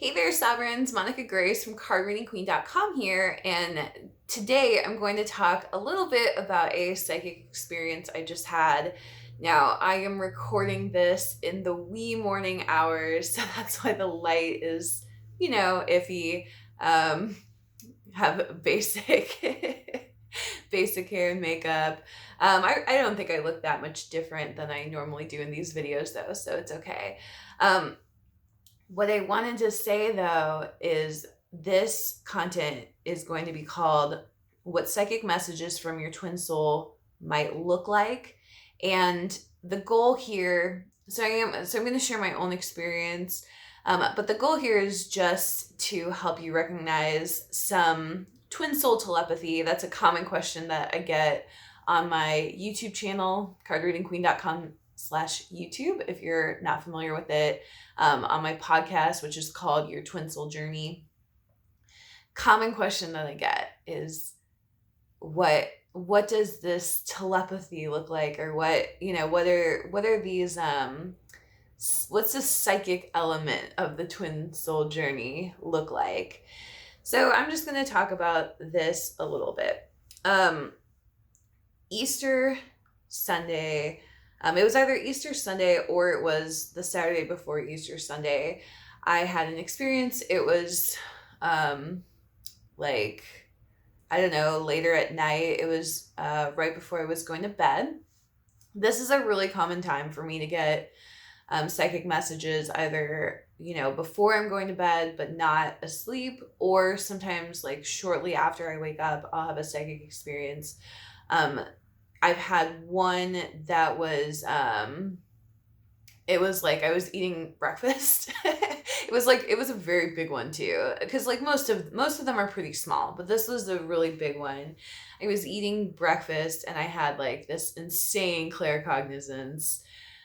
Hey there, Sovereigns. Monica Grace from cardreadingqueen.com here, and today I'm going to talk a little bit about a psychic experience I just had. Now, I am recording this in the wee morning hours, so that's why the light is, iffy. Have basic basic hair and makeup. I don't think I look that much different than I normally do in these videos, though, so it's okay. What I wanted to say, though, is this content is going to be called What Psychic Messages from Your Twin Soul Might Look Like. And the goal here, I'm going to share my own experience, but the goal here is just to help you recognize some twin soul telepathy. That's a common question that I get on my YouTube channel, cardreadingqueen.com/YouTube, if you're not familiar with it. On my podcast, which is called Your Twin Soul Journey. Common question that I get is, what does this telepathy look like? Or what are these, what's the psychic element of the twin soul journey look like? So I'm just going to talk about this a little bit. Easter Sunday, it was either Easter Sunday or it was the Saturday before Easter Sunday. I had an experience. It was later at night. It was right before I was going to bed. This is a really common time for me to get psychic messages, either before I'm going to bed but not asleep, or sometimes like shortly after I wake up I'll have a psychic experience. I've had one that was, it was like I was eating breakfast. It was a very big one too, because like most of them are pretty small, but this was a really big one. I was eating breakfast and I had like this insane claircognizance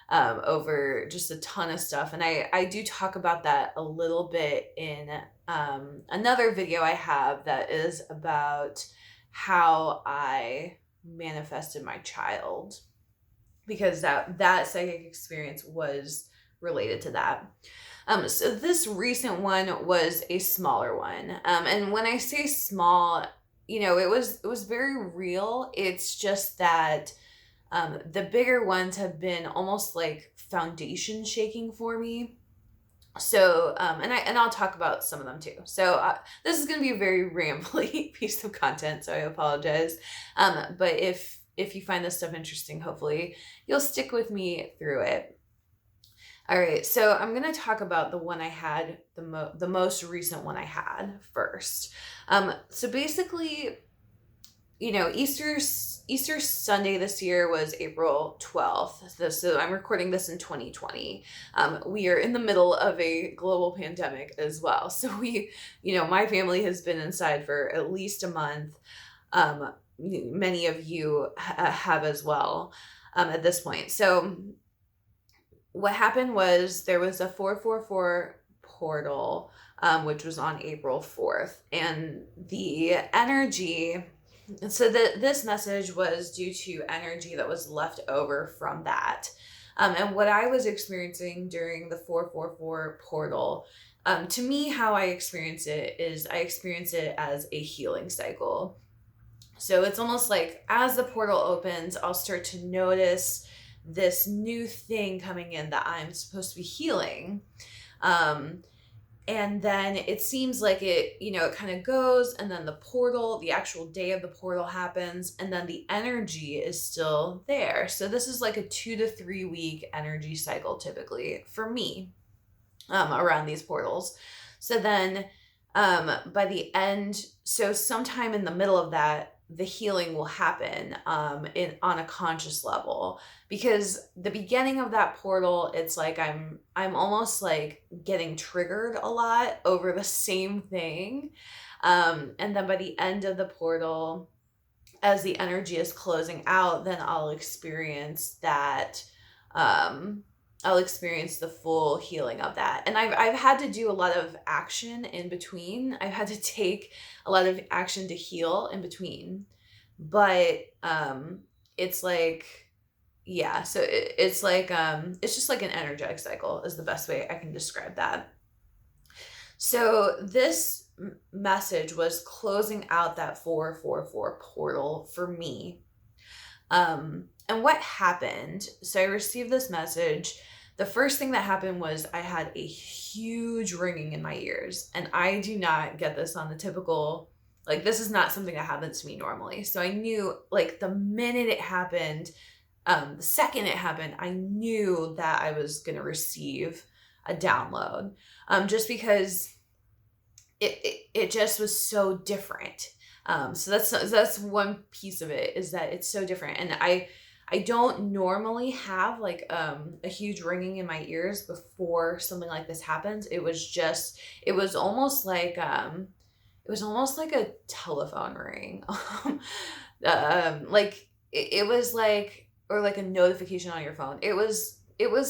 over just a ton of stuff. And I do talk about that a little bit in another video I have that is about how I manifested my child, because that psychic experience was related to that. So this recent one was a smaller one. And when I say small, it was very real. It's just that the bigger ones have been almost like foundation shaking for me. So, and I'll talk about some of them too. So this is going to be a very rambly piece of content, so I apologize. But if you find this stuff interesting, hopefully you'll stick with me through it. All right, so I'm going to talk about the one I had, the most recent one I had first. So basically, Easter Sunday this year was April 12th. So I'm recording this in 2020. We are in the middle of a global pandemic as well. So my family has been inside for at least a month. Many of you have as well at this point. So what happened was there was a 444 portal, which was on April 4th. And the energy... So this message was due to energy that was left over from that. And what I was experiencing during the 444 portal, to me, how I experience it is I experience it as a healing cycle. So it's almost like as the portal opens, I'll start to notice this new thing coming in that I'm supposed to be healing. And then it seems like it kind of goes, and then the actual day of the portal happens, and then the energy is still there. So this is like a 2 to 3 week energy cycle typically for me around these portals. So then by the end, so sometime in the middle of that, the healing will happen on a conscious level, because the beginning of that portal, it's like I'm almost like getting triggered a lot over the same thing, and then by the end of the portal, as the energy is closing out, then I'll experience that. I'll experience the full healing of that. And I've had to do a lot of action in between. I've had to take a lot of action to heal in between. But it's like, yeah, so it's like, it's just like an energetic cycle is the best way I can describe that. So this message was closing out that 444 portal for me. And what happened? So I received this message. The first thing that happened was I had a huge ringing in my ears, and I do not get this on the typical, like, this is not something that happens to me normally. So I knew, like, the minute it happened, the second it happened, I knew that I was going to receive a download, just because it just was so different. So that's one piece of it, is that it's so different, and I don't normally have like a huge ringing in my ears before something like this happens. It was almost like a telephone ring. Like it was like, or like a notification on your phone. It was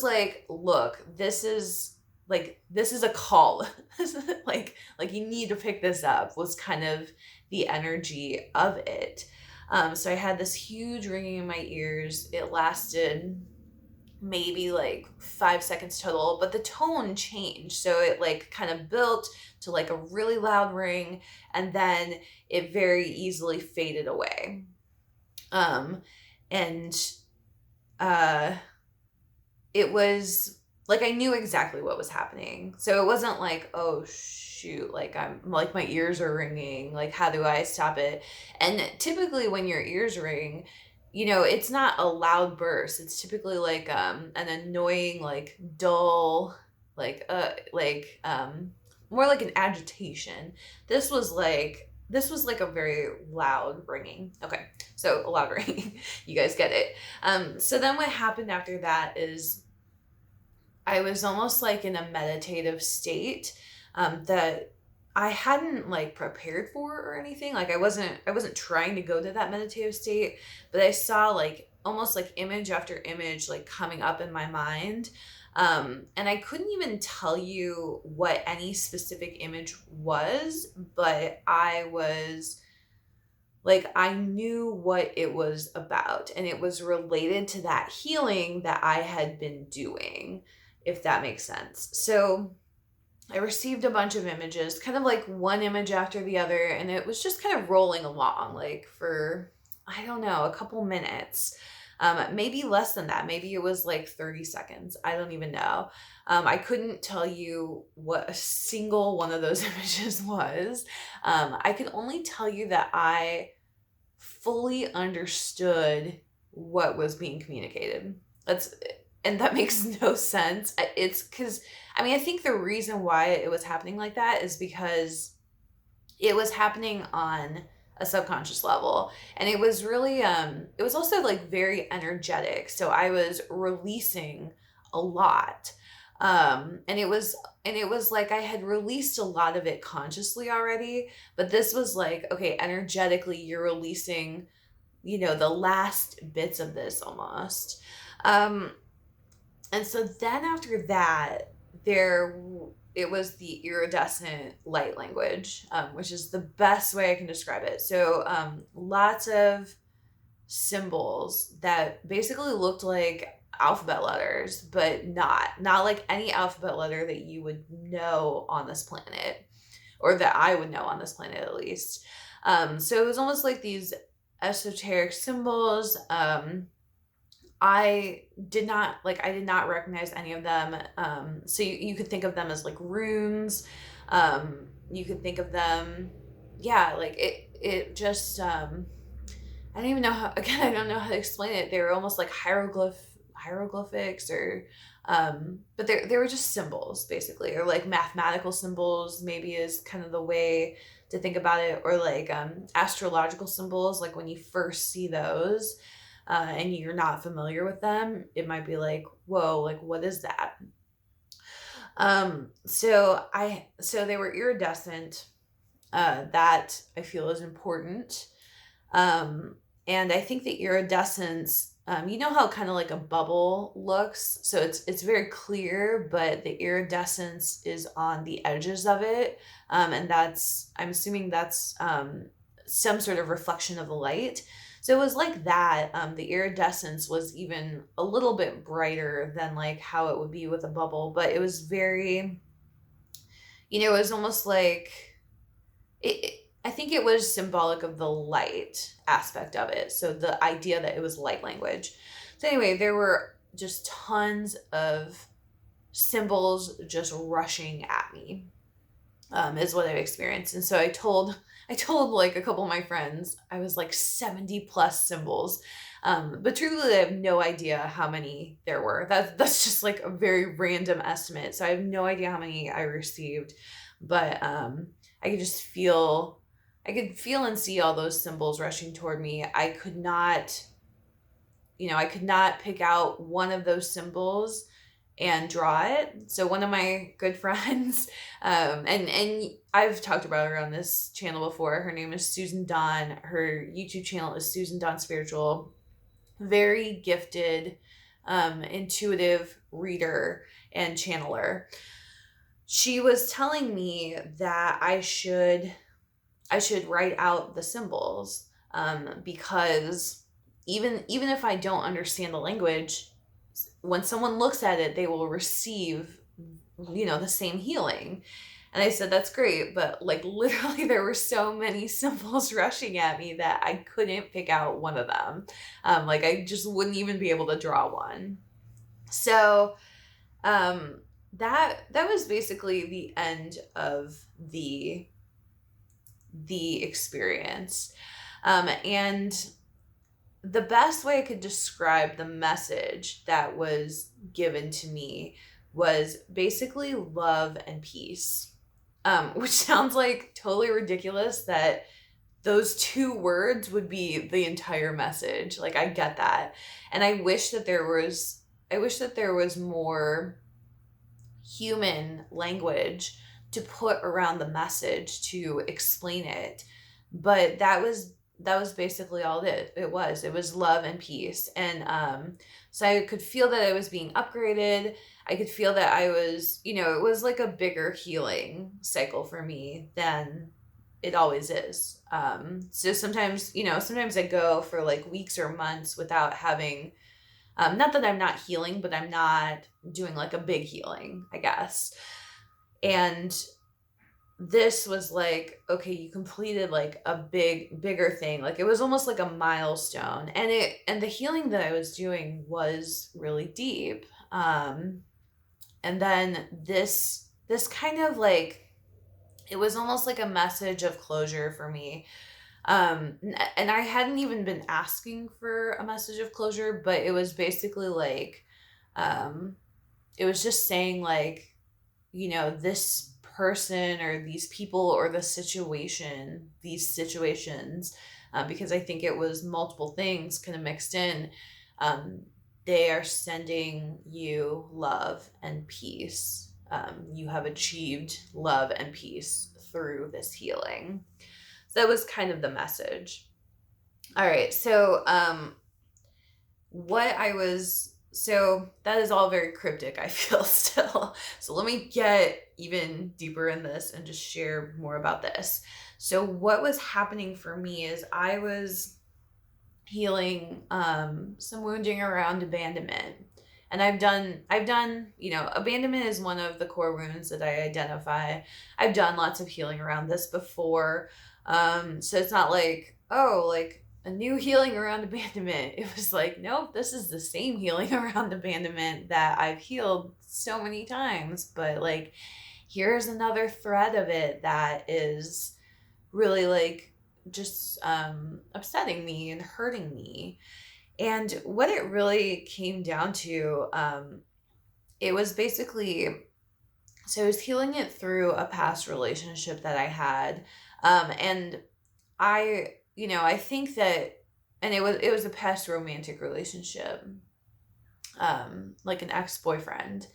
like, look, this is a call. like you need to pick this up, was kind of the energy of it. So I had this huge ringing in my ears. It lasted maybe like 5 seconds total, but the tone changed. So it like kind of built to like a really loud ring, and then it very easily faded away. And it was like I knew exactly what was happening. So it wasn't like, oh shoot, like I'm like my ears are ringing, like how do I stop it? And typically when your ears ring, it's not a loud burst. It's typically like an annoying, like dull, more like an agitation. This was like a very loud ringing. Okay, so a loud ringing. You guys get it. So then what happened after that is I was almost like in a meditative state, that I hadn't like prepared for or anything. Like I wasn't trying to go to that meditative state, but I saw like almost like image after image like coming up in my mind. And I couldn't even tell you what any specific image was, but I knew what it was about, and it was related to that healing that I had been doing, if that makes sense. So I received a bunch of images, kind of like one image after the other, and it was just kind of rolling along, like for, I don't know, a couple minutes. Maybe less than that. Maybe it was like 30 seconds. I don't even know. I couldn't tell you what a single one of those images was. I could only tell you that I fully understood what was being communicated. And that makes no sense. It's because, I think the reason why it was happening like that is because it was happening on a subconscious level, and it was really it was also like very energetic, so I was releasing a lot. And it was like I had released a lot of it consciously already, but this was like, okay, energetically you're releasing, the last bits of this almost. And so then after that, it was the iridescent light language, which is the best way I can describe it. So lots of symbols that basically looked like alphabet letters, but not like any alphabet letter that you would know on this planet, or that I would know on this planet at least. So it was almost like these esoteric symbols. I did not recognize any of them. So you could think of them as like runes. You could think of them, yeah, like it just, I don't even know how, again, I don't know how to explain it. They were almost like hieroglyphics, or, but they were just symbols basically, or like mathematical symbols, maybe is kind of the way to think about it, or like, astrological symbols, like when you first see those, and you're not familiar with them, it might be like, whoa, like what is that? So they were iridescent. That I feel is important. And I think the iridescence, you know how kind of like a bubble looks? So it's very clear, but the iridescence is on the edges of it. And I'm assuming that's some sort of reflection of the light. So it was like that. The iridescence was even a little bit brighter than like how it would be with a bubble, but it was very, it was almost like I think it was symbolic of the light aspect of it. So the idea that it was light language. So anyway, there were just tons of symbols just rushing at me, is what I've experienced. And so I told like a couple of my friends, I was like 70 plus symbols. But truthfully, I have no idea how many there were. That's just like a very random estimate. So I have no idea how many I received, but I could just feel, I could feel and see all those symbols rushing toward me. I could not pick out one of those symbols and draw it. So one of my good friends, and I've talked about her on this channel before. Her name is Susan Dawn. Her YouTube channel is Susan Dawn Spiritual. Very gifted, intuitive reader and channeler. She was telling me that I should write out the symbols, because even if I don't understand the language, when someone looks at it, they will receive, the same healing. And I said, that's great. But like literally there were so many symbols rushing at me that I couldn't pick out one of them. Like I just wouldn't even be able to draw one. So that was basically the end of the experience. And the best way I could describe the message that was given to me was basically love and peace, which sounds like totally ridiculous that those two words would be the entire message. Like, I get that. And I wish that there was more human language to put around the message to explain it. But that was basically all it was. It was love and peace. And so I could feel that I was being upgraded. I could feel that I was, it was like a bigger healing cycle for me than it always is. So sometimes I go for like weeks or months without having, not that I'm not healing, but I'm not doing like a big healing, I guess. And this was like, okay, you completed like a bigger thing. Like it was almost like a milestone, and the healing that I was doing was really deep. And then this kind of like, it was almost like a message of closure for me. And I hadn't even been asking for a message of closure, but it was basically like, it was just saying like, this person or these people or these situations, because I think it was multiple things kind of mixed in. They are sending you love and peace. You have achieved love and peace through this healing. So that was kind of the message. All right. So, so that is all very cryptic, I feel still. So let me get even deeper in this and just share more about this. So what was happening for me is I was healing some wounding around abandonment. And I've done, abandonment is one of the core wounds that I identify. I've done lots of healing around this before. So it's not like, oh, like a new healing around abandonment. It was like, nope, this is the same healing around abandonment that I've healed so many times. But like, here's another thread of it that is really like just upsetting me and hurting me. And what it really came down to, it was basically, so I was healing it through a past relationship that I had. And I think that, and it was a past romantic relationship, like an ex-boyfriend.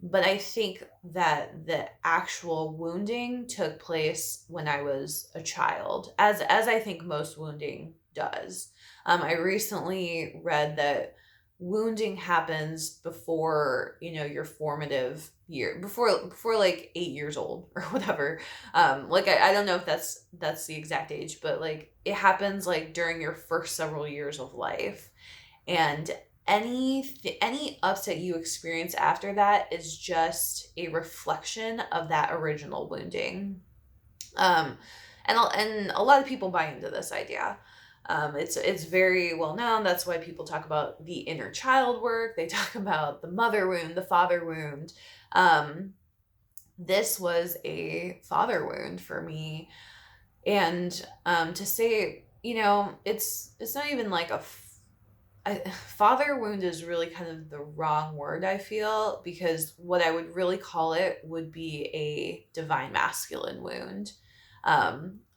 But I think that the actual wounding took place when I was a child, as I think most wounding does. I recently read that wounding happens before, your formative year, before like 8 years old or whatever. Like I don't know if that's the exact age, but like it happens like during your first several years of life. And any upset you experience after that is just a reflection of that original wounding. Um, and a lot of people buy into this idea. It's very well known. That's why people talk about the inner child work. They talk about the mother wound, the father wound. This was a father wound for me, and to say, it's not even like father wound is really kind of the wrong word, I feel, because what I would really call it would be a divine masculine wound.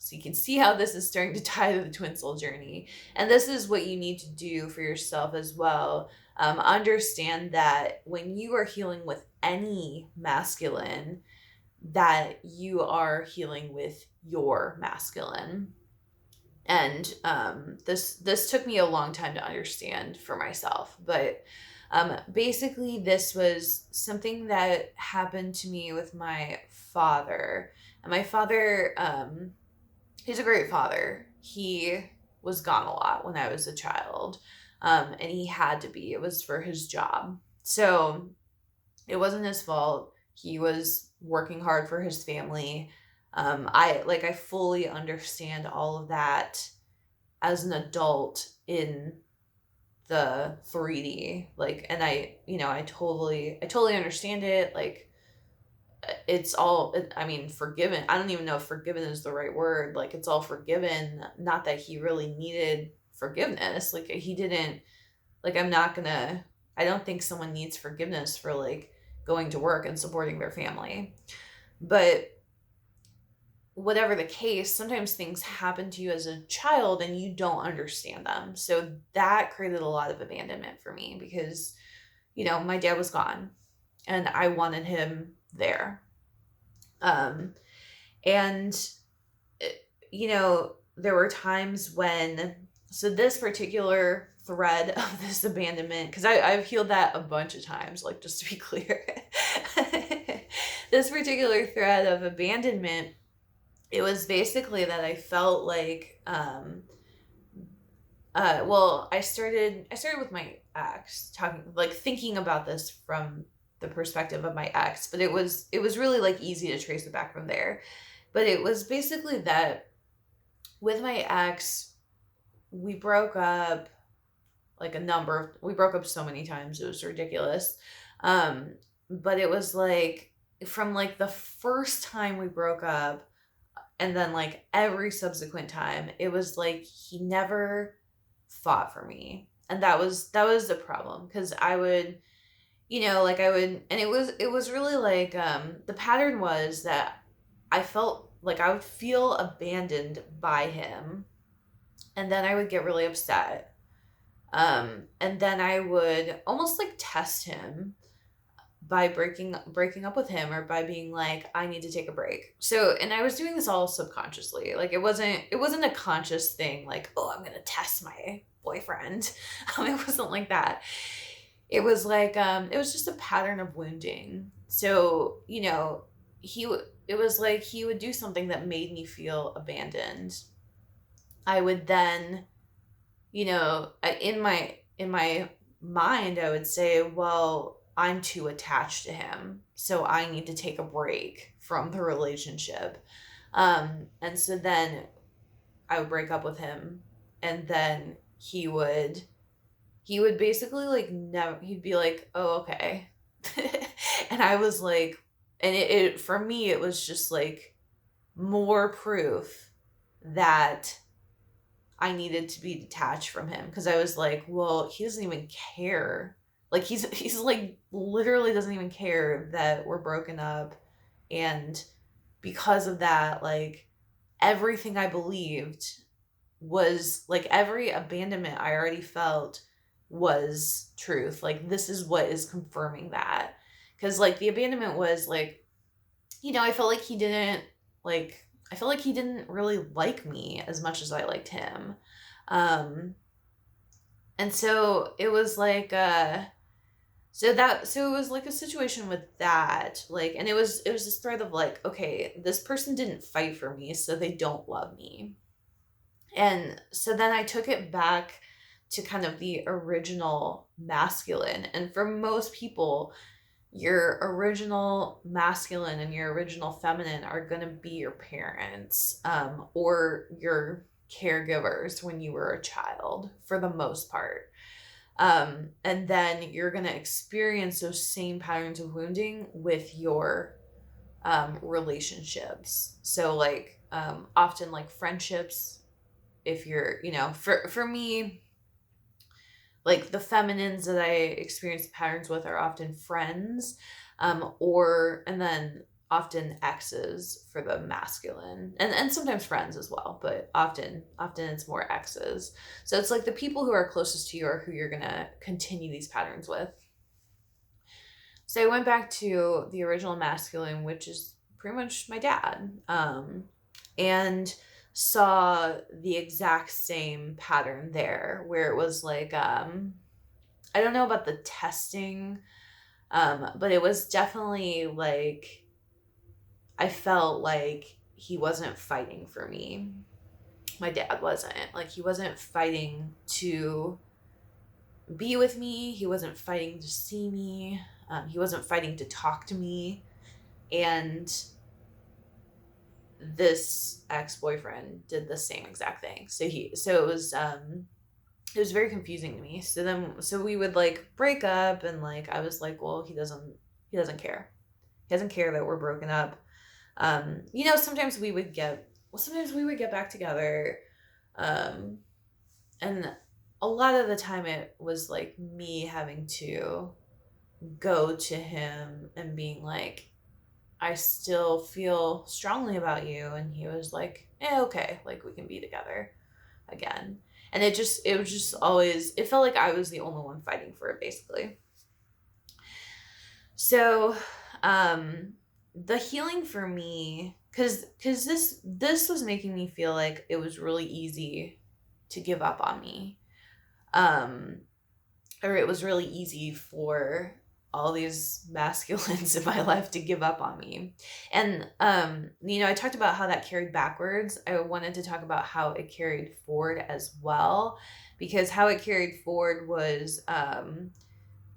So you can see how this is starting to tie to the twin soul journey. And this is what you need to do for yourself as well. Understand that when you are healing with any masculine, that you are healing with your masculine. And this took me a long time to understand for myself, but basically this was something that happened to me with my father. And my father, he's a great father. He was gone a lot when I was a child, and he had to be. It was for his job, so it wasn't his fault. He was working hard for his family. I fully understand all of that as an adult in the 3D, and I totally understand it. Like, it's all, I mean, forgiven. I don't even know if forgiven is the right word. Like, it's all forgiven. Not that he really needed forgiveness. Like, he didn't, like, I don't think someone needs forgiveness for like going to work and supporting their family. But whatever the case, sometimes things happen to you as a child and you don't understand them. So that created a lot of abandonment for me because, my dad was gone and I wanted him there. And, there were times when, so this particular thread of this abandonment, because I've healed that a bunch of times, like, just to be clear. This particular thread of abandonment, it was basically that I felt like, I started with my ex, thinking about this from the perspective of my ex, but it was really like easy to trace it back from there. But it was basically that with my ex, we broke up we broke up so many times, it was ridiculous. But it was like from like the first time we broke up, and then like every subsequent time, it was like he never fought for me. And that was the problem, because I would, and it was really like, the pattern was that I felt like I would feel abandoned by him, and then I would get really upset. And then I would almost like test him by breaking up with him, or by being like, I need to take a break. So, and I was doing this all subconsciously. Like, it wasn't a conscious thing, like, oh, I'm gonna test my boyfriend. It wasn't like that. It was like, it was just a pattern of wounding. So, it was like he would do something that made me feel abandoned. I would then, in my mind, I would say, well, I'm too attached to him, so I need to take a break from the relationship. And so then I would break up with him, and then he would basically like never, he'd be like, oh, okay. And I was like, and it for me, it was just like more proof that I needed to be detached from him, because I was like, well, he doesn't even care. Like, he's like literally doesn't even care that we're broken up. And because of that, like, everything I believed was like, every abandonment I already felt was truth. Like, this is what is confirming that. Because like the abandonment was like, I felt like he didn't really like me as much as I liked him. And so it was like, so it was like a situation with that, like, and it was this thread of like, okay, this person didn't fight for me, so they don't love me. And so then I took it back to kind of the original masculine. And for most people, your original masculine and your original feminine are going to be your parents, or your caregivers when you were a child, for the most part. And then you're going to experience those same patterns of wounding with your relationships. So, like, often, like, friendships, if you're, for me, like, the feminines that I experience patterns with are often friends, and then often exes for the masculine, and sometimes friends as well, but often it's more exes. So it's like the people who are closest to you are who you're gonna continue these patterns with. So I went back to the original masculine, which is pretty much my dad, and saw the exact same pattern there, where it was like, I don't know about the testing, but it was definitely like, I felt like he wasn't fighting for me. My dad wasn't. Like, he wasn't fighting to be with me. He wasn't fighting to see me. He wasn't fighting to talk to me. And this ex-boyfriend did the same exact thing. So it was very confusing to me. So we would, like, break up, and, like, I was like, well, he doesn't care. He doesn't care that we're broken up. Sometimes we would get back together. And a lot of the time it was like me having to go to him and being like, I still feel strongly about you. And he was like, okay, like, we can be together again. And it was just always, it felt like I was the only one fighting for it, basically. So, the healing for me, because this was making me feel like it was really easy to give up on me, or it was really easy for all these masculines in my life to give up on me. And I talked about how that carried backwards. I wanted to talk about how it carried forward as well, because how it carried forward was,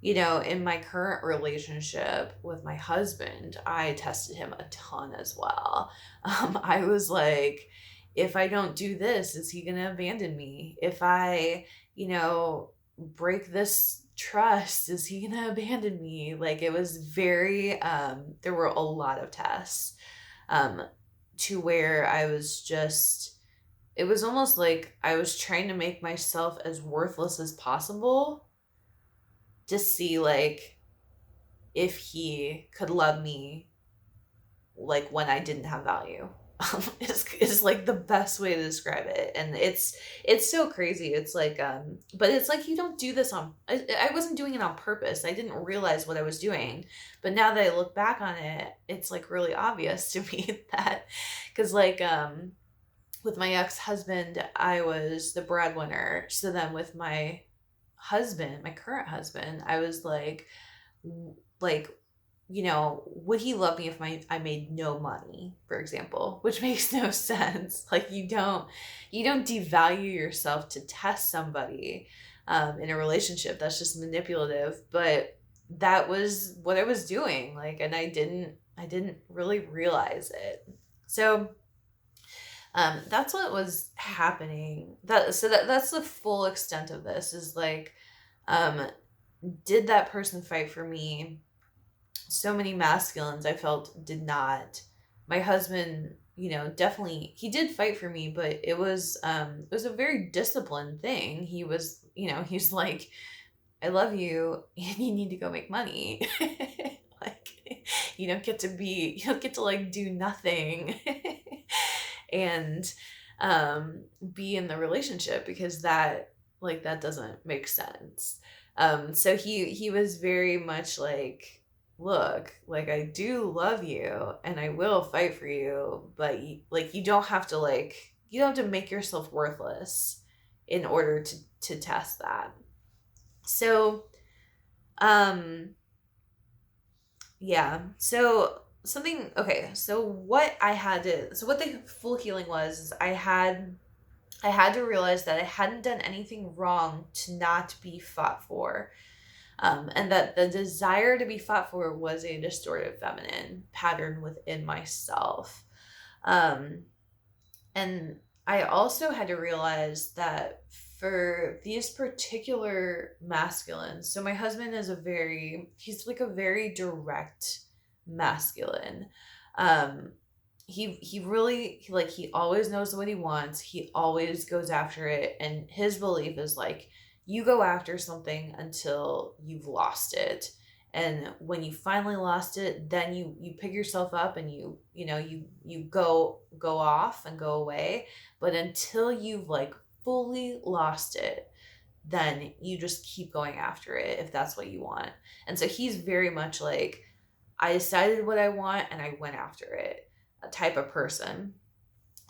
in my current relationship with my husband, I tested him a ton as well. I was like, if I don't do this, is he going to abandon me? If I, break this trust, is he going to abandon me? Like, it was very, there were a lot of tests, to where I was just, it was almost like I was trying to make myself as worthless as possible to see, like, if he could love me, like, when I didn't have value. Is like the best way to describe it. And it's so crazy. It's like, but it's like, you don't do this I wasn't doing it on purpose. I didn't realize what I was doing. But now that I look back on it, it's like really obvious to me that, because, like, with my ex-husband, I was the breadwinner. So then with my current husband, I was like, would he love me if I made no money, for example, which makes no sense. Like, you don't devalue yourself to test somebody, in a relationship. That's just manipulative. But that was what I was doing. Like, and I didn't really realize it. So, that's what was happening. That's the full extent of this, is like, did that person fight for me? So many masculines, I felt, did not. My husband, definitely, he did fight for me, but it was a very disciplined thing. He was, he's like, I love you and you need to go make money. Like, you don't get to, like, do nothing and be in the relationship, because that doesn't make sense. So he was very much like, look, like, I do love you and I will fight for you, but you don't have to make yourself worthless in order to test that. So, yeah. So what the full healing was, is I had I had to realize that I hadn't done anything wrong to not be fought for. And that the desire to be fought for was a distorted feminine pattern within myself. Um, and I also had to realize that for these particular masculines, so my husband is he's like a very direct masculine. Um, he really like he always knows what he wants. He always goes after it, and his belief is like you go after something until you've lost it, and when you finally lost it, then you pick yourself up and you go off and go away. But until you've like fully lost it, then you just keep going after it if that's what you want. And so he's very much like, I decided what I want and I went after it, a type of person.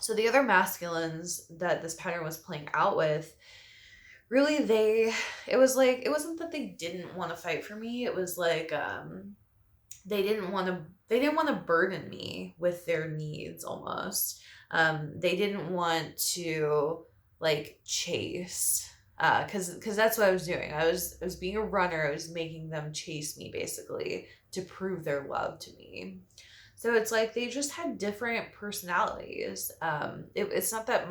So the other masculines that this pattern was playing out with, really it was like, it wasn't that they didn't want to fight for me. It was like they didn't want to burden me with their needs almost. They didn't want to like chase, because that's what I was doing. I was being a runner. I was making them chase me basically to prove their love to me. So it's like they just had different personalities. It's not that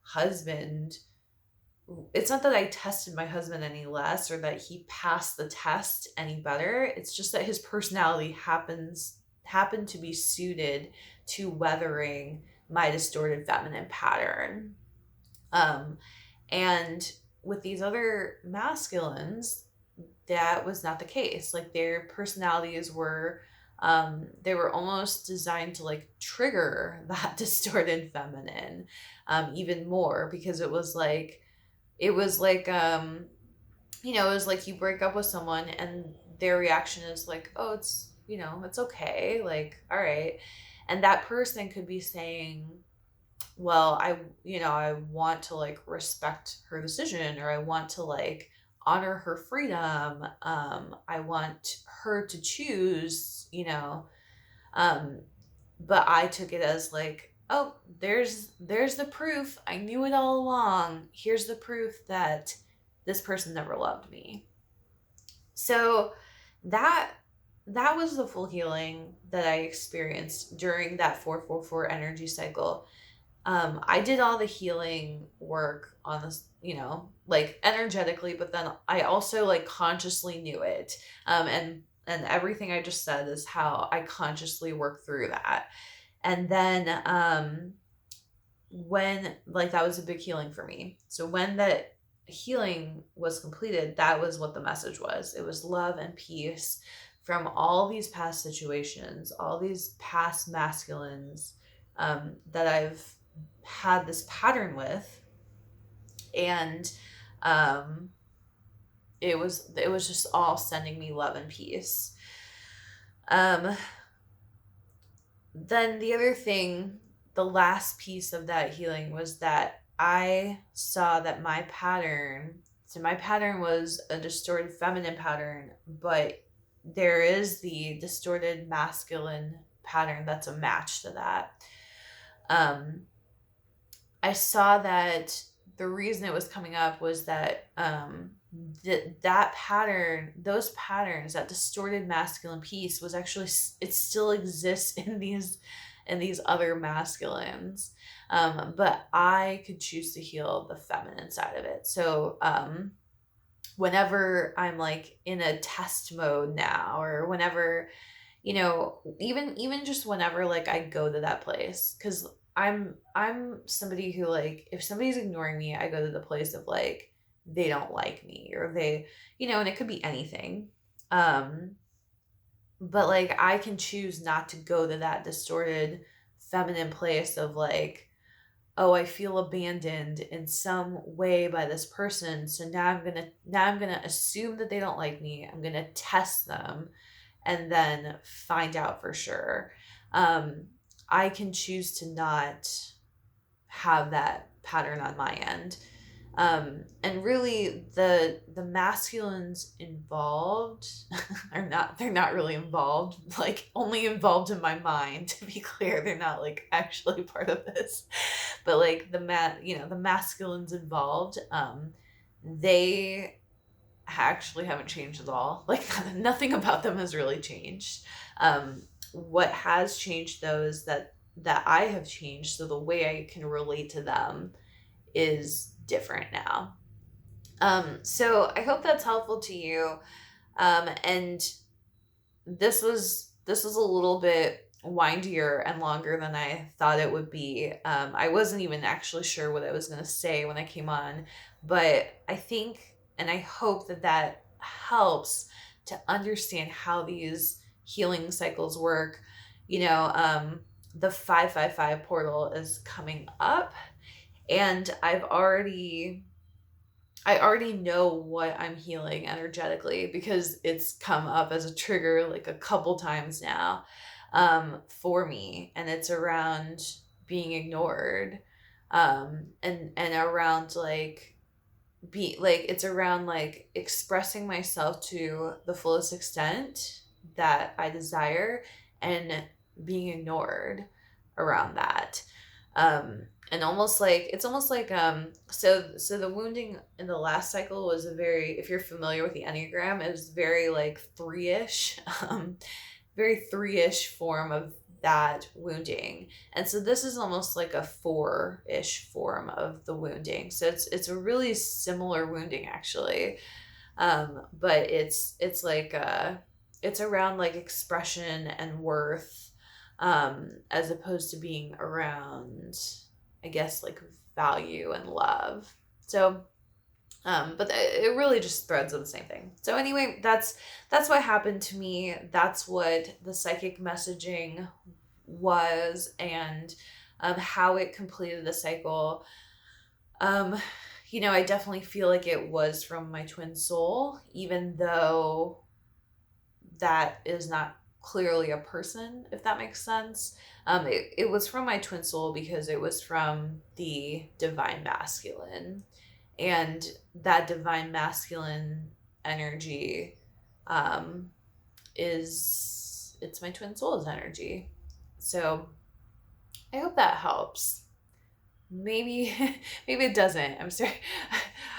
husband it's not that I tested my husband any less or that he passed the test any better. It's just that his personality happened to be suited to weathering my distorted feminine pattern. Um, and with these other masculines, that was not the case. Like their personalities were they were almost designed to like trigger that distorted feminine even more, because it was like you break up with someone and their reaction is like, oh, it's okay, like, all right. And that person could be saying, well, I want to like respect her decision, or I want to like honor her freedom. I want her to choose, um, but I took it as like, oh, there's the proof. I knew it all along. Here's the proof that this person never loved me. So that that was the full healing that I experienced during that 444 energy cycle. I did all the healing work on this, like energetically, but then I also like consciously knew it. And everything I just said is how I consciously work through that. And then when like that was a big healing for me. So when that healing was completed, that was what the message was. It was love and peace from all these past situations, all these past masculines that I've had this pattern with. And um, it was just all sending me love and peace. Um, then the other thing, the last piece of that healing was that I saw that my pattern was a distorted feminine pattern, but there is the distorted masculine pattern that's a match to that. Um, I saw that the reason it was coming up was that that pattern, those patterns, that distorted masculine piece was actually, it still exists in these other masculines, but I could choose to heal the feminine side of it. So whenever I'm like in a test mode now, or whenever, even just whenever like I go to that place, because I'm somebody who, like, if somebody's ignoring me, I go to the place of like they don't like me, or they, and it could be anything. Um but like I can choose not to go to that distorted feminine place of like, oh, I feel abandoned in some way by this person, so now I'm going to assume that they don't like me. I'm going to test them and then find out for sure. um I can choose to not have that pattern on my end. And really the masculines involved they're not really involved, like only involved in my mind, to be clear. They're not like actually part of this. but like the masculines involved, they actually haven't changed at all. Like nothing about them has really changed. What has changed though is that I have changed, so the way I can relate to them is different now. So I hope that's helpful to you. And this was a little bit windier and longer than I thought it would be. I wasn't even actually sure what I was going to say when I came on, but I think and I hope that helps to understand how these healing cycles work. The 555 portal is coming up, and I already know what I'm healing energetically because it's come up as a trigger like a couple times now, for me, and it's around being ignored, and around it's around like expressing myself to the fullest extent that I desire, and being ignored around that. And almost like so the wounding in the last cycle was a very, if you're familiar with the Enneagram, it was very like three-ish, very three-ish form of that wounding. And so this is almost like a four-ish form of the wounding. So it's a really similar wounding actually. But it's like it's around like expression and worth, as opposed to being around, I guess, like value and love. So but it really just threads on the same thing. So anyway, that's what happened to me. That's what the psychic messaging was, and how it completed the cycle. I definitely feel like it was from my twin soul, even though that is not clearly a person, if that makes sense. It was from my twin soul because it was from the divine masculine, and that divine masculine energy, it's my twin soul's energy. So I hope that helps. Maybe maybe it doesn't. I'm sorry.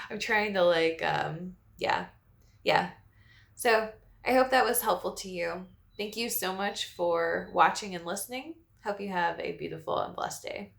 I'm trying to yeah. Yeah. So I hope that was helpful to you. Thank you so much for watching and listening. Hope you have a beautiful and blessed day.